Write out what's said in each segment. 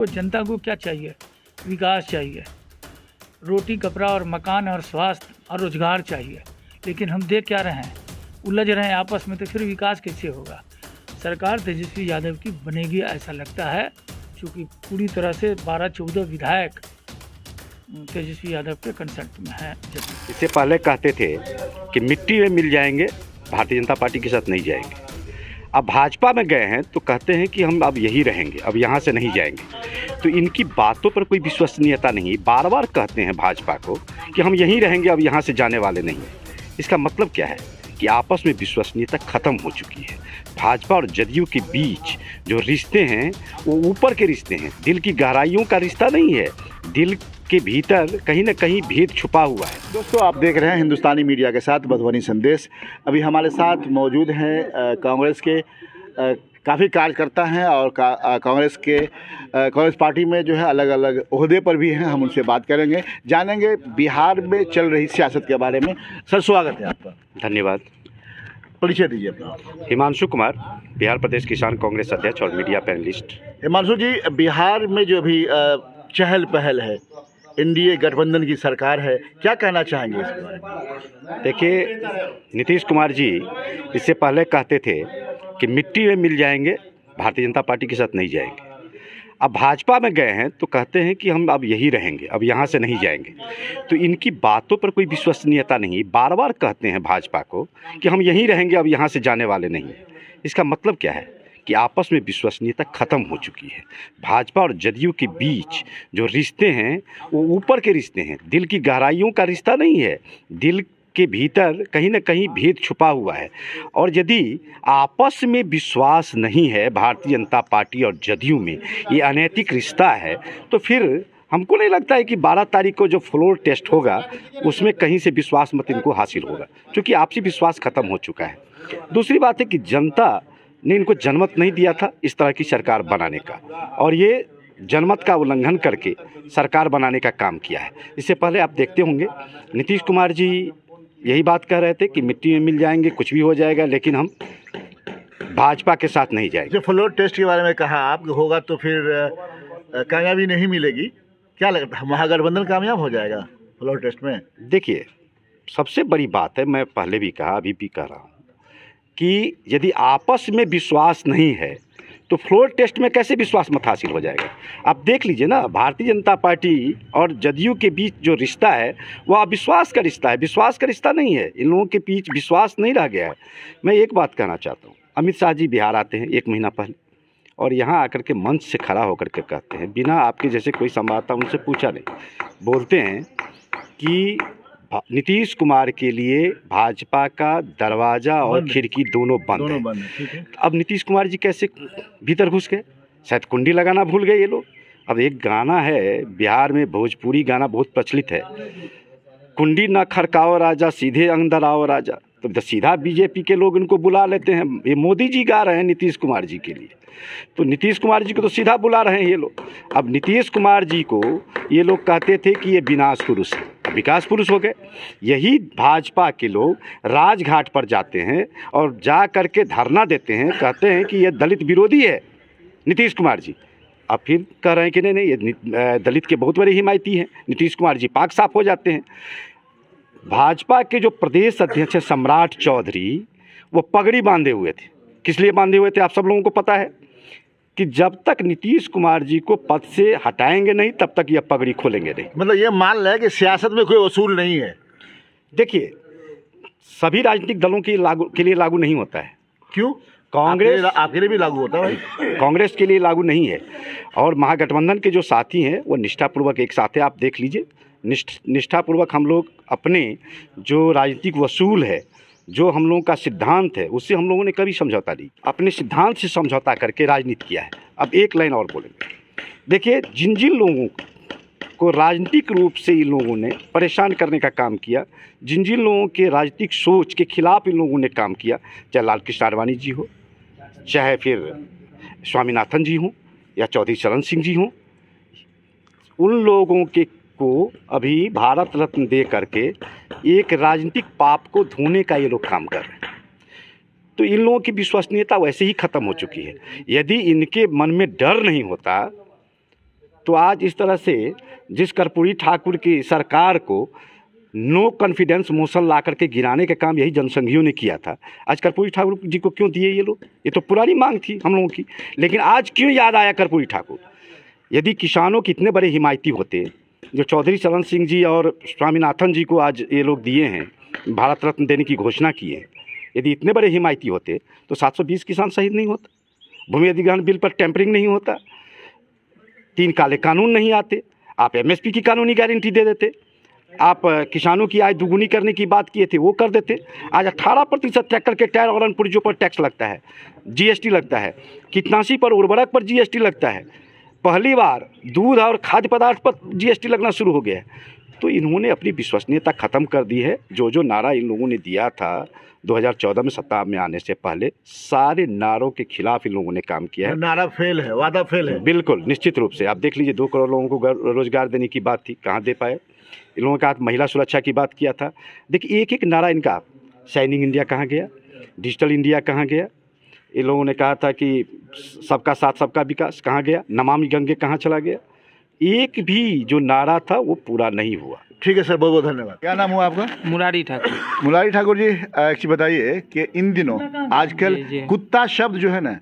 तो जनता को क्या चाहिए? विकास चाहिए, रोटी कपड़ा और मकान और स्वास्थ्य और रोजगार चाहिए। लेकिन हम देख क्या रहे हैं, उलझ रहे हैं आपस में, तो फिर विकास कैसे होगा? सरकार तेजस्वी यादव की बनेगी ऐसा लगता है, क्योंकि पूरी तरह से 12-14 विधायक तेजस्वी यादव के कंसल्ट में हैं। इससे पहले कहते थे कि मिट्टी में मिल जाएंगे, भारतीय जनता पार्टी के साथ नहीं जाएंगे। अब भाजपा में गए हैं तो कहते हैं कि हम अब यही रहेंगे, अब यहाँ से नहीं जाएंगे। तो इनकी बातों पर कोई विश्वसनीयता नहीं। बार बार कहते हैं भाजपा को कि हम यहीं रहेंगे, अब यहाँ से जाने वाले नहीं हैं। इसका मतलब क्या है कि आपस में विश्वसनीयता ख़त्म हो चुकी है। भाजपा और जदयू के बीच जो रिश्ते हैं वो ऊपर के रिश्ते हैं, दिल की गहराइयों का रिश्ता नहीं है। दिल के भीतर कहीं ना कहीं भेद छुपा हुआ है। दोस्तों, आप देख रहे हैं हिंदुस्तानी मीडिया के साथ मधुबनी संदेश। अभी हमारे साथ मौजूद हैं कांग्रेस के काफ़ी कार्यकर्ता हैं और कांग्रेस पार्टी में जो है अलग अलग ओहदे पर भी हैं। हम उनसे बात करेंगे, जानेंगे बिहार में चल रही सियासत के बारे में। सर, स्वागत है आपका। धन्यवाद। परिचय दीजिए अपना। हिमांशु कुमार, बिहार प्रदेश किसान कांग्रेस अध्यक्ष और मीडिया पैनलिस्ट। हिमांशु जी, बिहार में जो अभी चहल पहल है, एनडीए गठबंधन की सरकार है, क्या कहना चाहेंगे इसके बारे में? देखिए, नीतीश कुमार जी इससे पहले कहते थे कि मिट्टी में मिल जाएंगे, भारतीय जनता पार्टी के साथ नहीं जाएंगे। अब भाजपा में गए हैं तो कहते हैं कि हम अब यही रहेंगे, अब यहाँ से नहीं जाएंगे। तो इनकी बातों पर कोई विश्वसनीयता नहीं। बार बार कहते हैं भाजपा को कि हम यहीं रहेंगे, अब यहाँ से जाने वाले नहीं हैं। इसका मतलब क्या है कि आपस में विश्वसनीयता ख़त्म हो चुकी है। भाजपा और जदयू के बीच जो रिश्ते हैं वो ऊपर के रिश्ते हैं, दिल की गहराइयों का रिश्ता नहीं है। दिल के भीतर कहीं ना कहीं भेद छुपा हुआ है। और यदि आपस में विश्वास नहीं है भारतीय जनता पार्टी और जदयू में, ये अनैतिक रिश्ता है, तो फिर हमको नहीं लगता है कि 12 तारीख को जो फ्लोर टेस्ट होगा उसमें कहीं से विश्वास मत इनको हासिल होगा, क्योंकि आपसी विश्वास ख़त्म हो चुका है। दूसरी बात है कि जनता ने इनको जनमत नहीं दिया था इस तरह की सरकार बनाने का, और ये जनमत का उल्लंघन करके सरकार बनाने का काम किया है। इससे पहले आप देखते होंगे नीतीश कुमार जी यही बात कह रहे थे कि मिट्टी में मिल जाएंगे, कुछ भी हो जाएगा, लेकिन हम भाजपा के साथ नहीं जाएंगे। जो फ्लोर टेस्ट के बारे में कहा आप, होगा तो फिर कामयाबी नहीं मिलेगी, क्या लगता है महागठबंधन कामयाब हो जाएगा फ्लोर टेस्ट में? देखिए, सबसे बड़ी बात है, मैं पहले भी कहा अभी भी कह रहा हूँ कि यदि आपस में विश्वास नहीं है तो फ्लोर टेस्ट में कैसे विश्वास मत हासिल हो जाएगा? आप देख लीजिए ना, भारतीय जनता पार्टी और जदयू के बीच जो रिश्ता है वो अविश्वास का रिश्ता है, विश्वास का रिश्ता नहीं है। इन लोगों के बीच विश्वास नहीं रह गया है। मैं एक बात कहना चाहता हूँ, अमित शाह जी बिहार आते हैं 1 महीना पहले, और यहाँ आकर के मंच से खड़ा होकर के कहते हैं, बिना आपके जैसे कोई संवाददाता उनसे पूछा नहीं, बोलते हैं कि नीतीश कुमार के लिए भाजपा का दरवाज़ा और खिड़की दोनों बंद है। ठीक है। अब नीतीश कुमार जी कैसे भीतर घुस गए? शायद कुंडी लगाना भूल गए ये लोग। अब एक गाना है बिहार में, भोजपुरी गाना बहुत प्रचलित है, कुंडी ना खड़काओ राजा, सीधे अंदर आओ राजा। तो सीधा बीजेपी के लोग इनको बुला लेते हैं। ये मोदी जी गा रहे हैं नीतीश कुमार जी के लिए, तो नीतीश कुमार जी को तो सीधा बुला रहे हैं ये लोग। अब नीतीश कुमार जी को ये लोग कहते थे कि ये विनाश पुरुष है, विकास पुरुष हो गए। यही भाजपा के लोग राजघाट पर जाते हैं और जा करके धरना देते हैं, कहते हैं कि ये दलित विरोधी है नीतीश कुमार जी। अब फिर कह रहे हैं कि नहीं ये दलित के बहुत बड़े हिमायती हैं। नीतीश कुमार जी पाक साफ हो जाते हैं। भाजपा के जो प्रदेश अध्यक्ष है सम्राट चौधरी, वो पगड़ी बांधे हुए थे। किस लिए बांधे हुए थे आप सब लोगों को पता है कि जब तक नीतीश कुमार जी को पद से हटाएंगे नहीं तब तक यह पगड़ी खोलेंगे नहीं। मतलब ये मान लें कि सियासत में कोई उसूल नहीं है। देखिए, सभी राजनीतिक दलों के लिए लागू नहीं होता है। क्यों? कांग्रेस आपके लिए भी लागू होता है भाई? कांग्रेस के लिए लागू नहीं है। और महागठबंधन के जो साथी हैं वो निष्ठापूर्वक एक साथ है। आप देख लीजिए, निष्ठापूर्वक हम लोग अपने जो राजनीतिक वसूल है, जो हम लोगों का सिद्धांत है, उससे हम लोगों ने कभी समझौता नहीं, अपने सिद्धांत से समझौता करके राजनीति किया है। अब एक लाइन और बोलेंगे। देखिए, जिन जिन लोगों को राजनीतिक रूप से इन लोगों ने परेशान करने का काम किया, जिन जिन लोगों के राजनीतिक सोच के खिलाफ इन लोगों ने काम किया, चाहे लाल कृष्ण आडवाणी जी हो, चाहे फिर स्वामीनाथन जी हों, या चौधरी चरण सिंह जी हों, उन लोगों के को अभी भारत रत्न दे करके एक राजनीतिक पाप को धोने का ये लोग काम कर रहे हैं। तो इन लोगों की विश्वसनीयता वैसे ही ख़त्म हो चुकी है। यदि इनके मन में डर नहीं होता तो आज इस तरह से जिस कर्पूरी ठाकुर की सरकार को नो कॉन्फिडेंस मोशन ला करके गिराने का काम यही जनसंघियों ने किया था, आज कर्पूरी ठाकुर जी को क्यों दिए ये लोग? ये तो पुरानी मांग थी हम लोगों की, लेकिन आज क्यों याद आया कर्पूरी ठाकुर? यदि किसानों के इतने बड़े हिमायती होते, जो चौधरी चरण सिंह जी और स्वामीनाथन जी को आज ये लोग दिए हैं, भारत रत्न देने की घोषणा की है, यदि इतने बड़े हिमायती होते तो 720 किसान शहीद नहीं होता, भूमि अधिग्रहण बिल पर टेम्परिंग नहीं होता, 3 काले कानून नहीं आते, आप एमएसपी की कानूनी गारंटी दे देते, आप किसानों की आय दुगुनी करने की बात किए थे वो कर देते। आज 18% ट्रैक्टर के टायर और अन्य पुर्जों पर टैक्स लगता है, जीएसटी लगता है, कीटनाशी पर उर्वरक पर जीएसटी लगता है, पहली बार दूध और खाद्य पदार्थ पर जीएसटी लगना शुरू हो गया है। तो इन्होंने अपनी विश्वसनीयता ख़त्म कर दी है। जो नारा इन लोगों ने दिया था 2014 में सत्ता में आने से पहले, सारे नारों के खिलाफ इन लोगों ने काम किया है। नारा फेल है, वादा फेल है। बिल्कुल निश्चित रूप से। आप देख लीजिए 2 करोड़ लोगों को रोजगार देने की बात थी, कहाँ दे पाए? इन लोगों का महिला सुरक्षा की बात किया था। देखिए एक एक नारा इनका, शाइनिंग इंडिया कहाँ गया, डिजिटल इंडिया कहाँ गया, इन लोगों ने कहा था कि सबका साथ सबका विकास कहाँ गया, नमामि गंगे कहाँ चला गया? एक भी जो नारा था वो पूरा नहीं हुआ। ठीक है सर, बहुत बहुत धन्यवाद। क्या नाम हुआ आपका? मुरारी ठाकुर। मुरारी ठाकुर जी, एक चीज़ बताइए कि इन दिनों आजकल जी। कुत्ता शब्द जो है ना,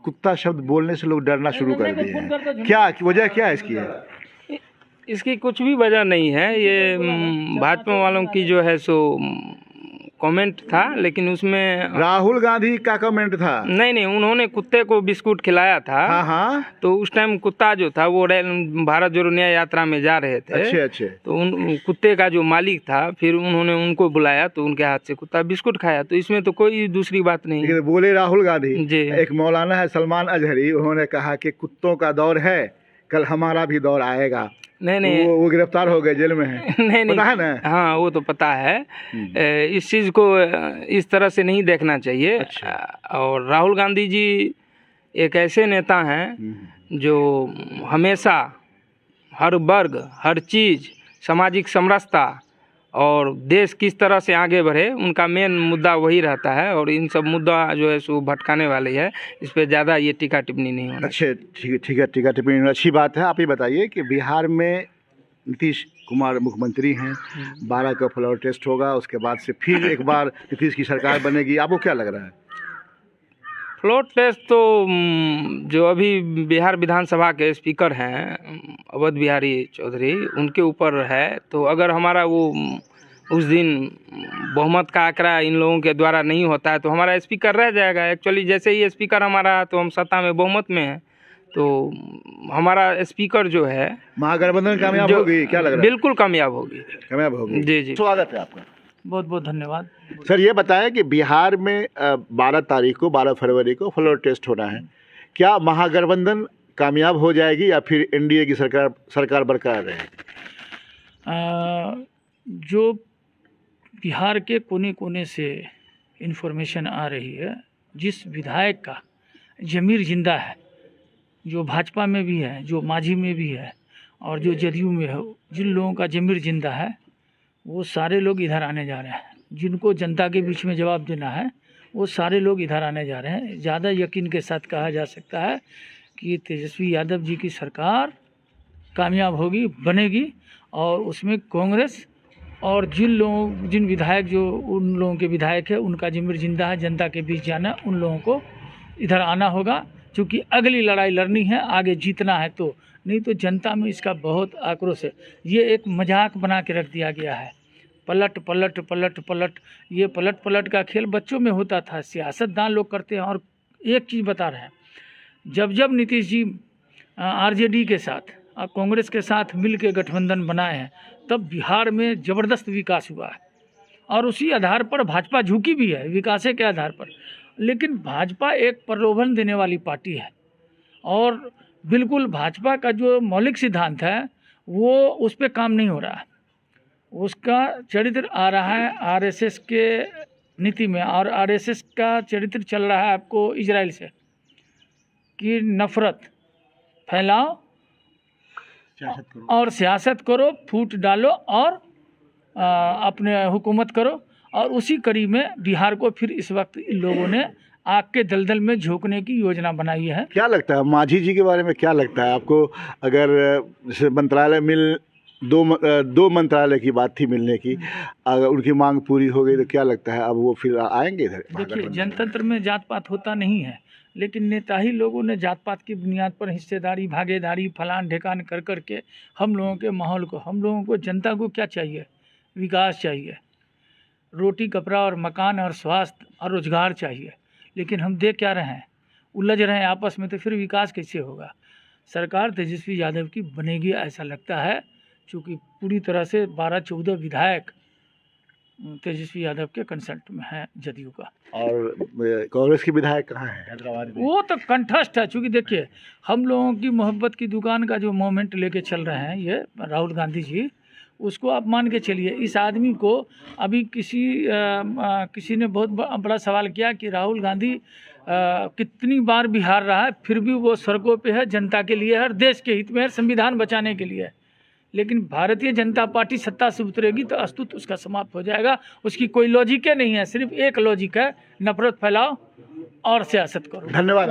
कुत्ता शब्द बोलने से लोग डरना शुरू कर दिए हैं। क्या वजह क्या है इसकी? इसकी कुछ भी वजह नहीं है, ये भाजपा वालों की जो है सो कमेंट था, लेकिन उसमें राहुल गांधी का कमेंट था। नहीं, उन्होंने कुत्ते को बिस्कुट खिलाया था। हाँ। तो उस टाइम कुत्ता जो था वो भारत जोड़ो न्याय यात्रा में जा रहे थे। अच्छे। तो उन कुत्ते का जो मालिक था, फिर उन्होंने उनको बुलाया तो उनके हाथ से कुत्ता बिस्कुट खाया। तो इसमें तो कोई दूसरी बात नहीं। लेकिन बोले राहुल गांधी जी। एक मौलाना है सलमान अजहरी, उन्होंने कहा कि कुत्तों का दौर है, कल हमारा भी दौर आएगा। नहीं, वो गिरफ्तार हो गए, जेल में है। नहीं, पता है ना? हाँ, वो तो पता है। इस चीज़ को इस तरह से नहीं देखना चाहिए। अच्छा। और राहुल गांधी जी एक ऐसे नेता हैं जो हमेशा हर वर्ग, हर चीज़, सामाजिक समरसता और देश किस तरह से आगे बढ़े, उनका मेन मुद्दा वही रहता है। और इन सब मुद्दा जो है सो भटकाने वाली है, इस पर ज़्यादा ये टीका टिप्पणी नहीं होना। अच्छे, ठीक है, टीका टिप्पणी अच्छी बात है। आप ये बताइए कि बिहार में नीतीश कुमार मुख्यमंत्री हैं, 12 का फ्लोर टेस्ट होगा, उसके बाद से फिर एक बार नीतीश की सरकार बनेगी, आपको क्या लग रहा है? फ्लोर टेस्ट तो जो अभी बिहार विधानसभा के स्पीकर हैं अवध बिहारी चौधरी, उनके ऊपर है। तो अगर हमारा वो उस दिन बहुमत का आंकड़ा इन लोगों के द्वारा नहीं होता है तो हमारा स्पीकर रह जाएगा। एक्चुअली जैसे ही स्पीकर हमारा, तो हम सत्ता में बहुमत में हैं, तो हमारा स्पीकर जो है महागठबंधन कामयाब होगी, क्या लग रहा है? बिल्कुल कामयाब होगी। जी। स्वागत है आपका। बहुत बहुत धन्यवाद। सर ये बताएं कि बिहार में 12 फरवरी को फ्लोर टेस्ट होना है, क्या महागठबंधन कामयाब हो जाएगी या फिर एनडीए की सरकार बरकरार रहेगी? जो बिहार के कोने कोने से इन्फॉर्मेशन आ रही है, जिस विधायक का ज़मीर जिंदा है, जो भाजपा में भी है, जो मांझी में भी है और जो जदयू में है, जिन लोगों का ज़मीर जिंदा है वो सारे लोग इधर आने जा रहे हैं। जिनको जनता के बीच में जवाब देना है वो सारे लोग इधर आने जा रहे हैं। ज़्यादा यकीन के साथ कहा जा सकता है कि तेजस्वी यादव जी की सरकार कामयाब होगी, बनेगी, और उसमें कांग्रेस और जिन विधायक, जो उन लोगों के विधायक है, उनका ज़मीर जिंदा है, जनता के बीच जाना, उन लोगों को इधर आना होगा। क्योंकि अगली लड़ाई लड़नी है, आगे जीतना है। तो नहीं तो जनता में इसका बहुत आक्रोश है। ये एक मजाक बना के रख दिया गया है, पलट पलट पलट पलट। ये पलट पलट का खेल बच्चों में होता था, सियासतदान लोग करते हैं। और एक चीज़ बता रहे हैं, जब नीतीश जी आरजेडी के साथ और कांग्रेस के साथ मिल के गठबंधन बनाए हैं, तब बिहार में ज़बरदस्त विकास हुआ है। और उसी आधार पर भाजपा झुकी भी है, विकास के आधार पर। लेकिन भाजपा एक प्रलोभन देने वाली पार्टी है, और बिल्कुल भाजपा का जो मौलिक सिद्धांत है वो उस पर काम नहीं हो रहा है। उसका चरित्र आ रहा है आरएसएस के नीति में, और आरएसएस का चरित्र चल रहा है आपको इजराइल से, कि नफरत फैलाओ और सियासत करो, फूट डालो और अपने हुकूमत करो। और उसी कड़ी में बिहार को फिर इस वक्त इन लोगों ने आग के दलदल में झोंकने की योजना बनाई है। क्या लगता है मांझी जी के बारे में, क्या लगता है आपको? अगर जैसे मंत्रालय दो मंत्रालय की बात थी मिलने की, अगर उनकी मांग पूरी हो गई तो क्या लगता है अब वो फिर आएंगे इधर? देखिए, जनतंत्र में जात पात होता नहीं है, लेकिन नेता ही लोगों ने जात पात की बुनियाद पर हिस्सेदारी, भागीदारी, फलान ढेकान कर करके हम लोगों के माहौल को, हम लोगों को, जनता को क्या चाहिए? विकास चाहिए, रोटी कपड़ा और मकान और स्वास्थ्य और रोजगार चाहिए। लेकिन हम देख क्या रहे हैं, उलझ रहे हैं आपस में, तो फिर विकास कैसे होगा? सरकार तेजस्वी यादव की बनेगी ऐसा लगता है, क्योंकि पूरी तरह से 12-14 विधायक तेजस्वी यादव के कंसल्ट में हैं जदयू का। और कांग्रेस के विधायक कहाँ हैं हैदराबाद में? वो तो कंठस्थ है, चूँकि देखिए हम लोगों की मोहब्बत की दुकान का जो मोमेंट लेके चल रहे हैं ये राहुल गांधी जी, उसको आप मान के चलिए। इस आदमी को अभी किसी ने बहुत बड़ा सवाल किया कि राहुल गांधी कितनी बार बिहार रहा है, फिर भी वो सड़कों पे है, जनता के लिए है, और देश के हित में है, संविधान बचाने के लिए है। लेकिन भारतीय जनता पार्टी सत्ता से उतरेगी तो अस्तित्व उसका समाप्त हो जाएगा। उसकी कोई लॉजिक नहीं है, सिर्फ एक लॉजिक है, नफरत फैलाओ और सियासत करो। धन्यवाद।